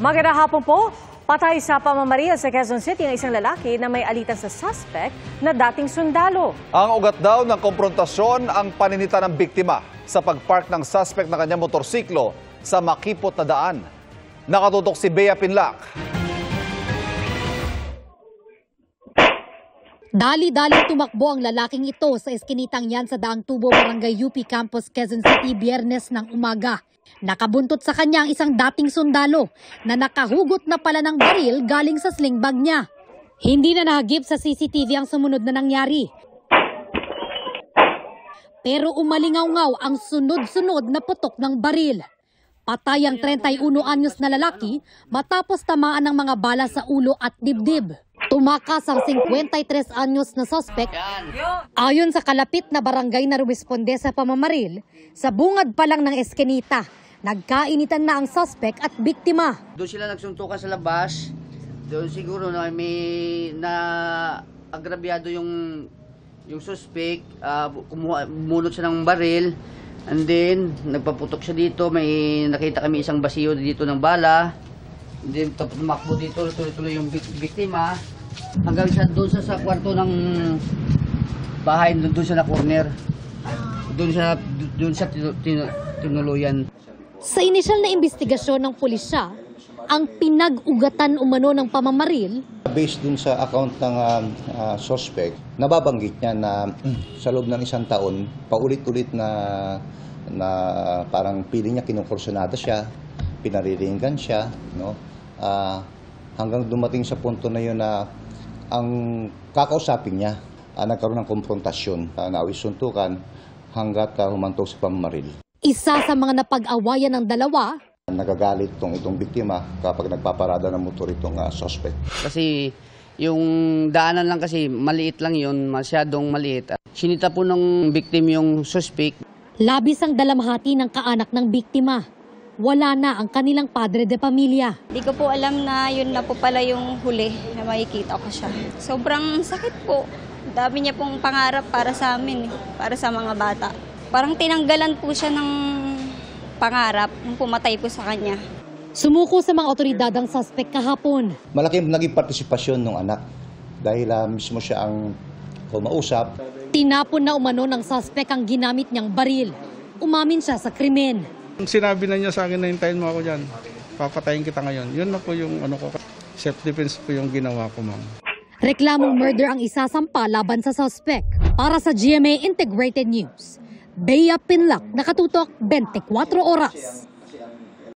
Magandang hapon po. Patay sa pamamaril sa Quezon City ang isang lalaki na may alitan sa suspect na dating sundalo. Ang ugat daw ng komprontasyon ang paninita ng biktima sa pagpark ng suspect na kanyang motorsiklo sa makipot na daan. Nakatutok si Bea Pinlac. Dali-daling tumakbo ang lalaking ito sa eskinitang yan sa Daang Tubo, Barangay UP Campus, Quezon City, Biyernes ng umaga. Nakabuntot sa kanya ang isang dating sundalo na nakahugot na pala ng baril galing sa sling bag niya. Hindi na nahagip sa CCTV ang sumunod na nangyari. Pero umalingaw-ngaw ang sunod-sunod na putok ng baril. Patay ang 31 anyos na lalaki matapos tamaan ng mga bala sa ulo at dibdib. Tumakas ang 53 anyos na suspect. Ayon sa kalapit na barangay na rumisponde sa pamamaril, sa bungad pa lang ng eskinita, nagkainitan na ang suspect at biktima. Doon sila nagsuntukan sa labas. Doon siguro na may agrabyado yung suspect, bumunot siya ng baril. And then, nagpaputok siya dito. May nakita kami isang basiyo dito ng bala. And then, tumakbo dito, tuloy-tuloy yung biktima. Hanggang siya doon sa kwarto ng bahay, doon siya na corner. Doon siya tinuluyan. Sa inisyal na investigasyon ng pulisya, ang pinag-ugatan umano ng pamamaril, based dun sa account ng suspect, nababanggit niya na sa loob ng isang taon, paulit-ulit na parang piling niya kinukursunada siya, pinariringgan siya, no? Hanggang dumating sa punto na yun na ang kakausapin niya, nagkaroon ng konfrontasyon, nawisuntukan hanggat humantong sa pamamaril. isa sa mga napag-awayan ng dalawa, Nagagalit itong biktima kapag nagpaparada ng motor itong suspect. Kasi yung daanan lang kasi maliit lang yun, masyadong maliit. Sinita po ng victim yung suspect. labis ang dalamhati ng kaanak ng biktima. Wala na ang kanilang padre de pamilya. Di ko po alam na yun na po pala yung huli na makikita ko siya. Sobrang sakit po. Dami niya pong pangarap para sa amin, para sa mga bata. Parang tinanggalan po siya ng pangarap nung pumatay po sa kanya. Sumuko sa mga otoridad ang suspect kahapon. Malaki naging partisipasyon ng anak dahil mismo siya ang kumausap. Tinapon na umano ng suspect ang ginamit niyang baril. Umamin siya sa krimen. Sinabi na niya sa akin na hintayin mo ako dyan. Papatayin kita ngayon. Yun na po yung self-defense po yung ginawa ko, ma'am. Reklamong murder ang isasampa laban sa suspect. Para sa GMA Integrated News, Bea Pinlac, nakatutok 24 oras.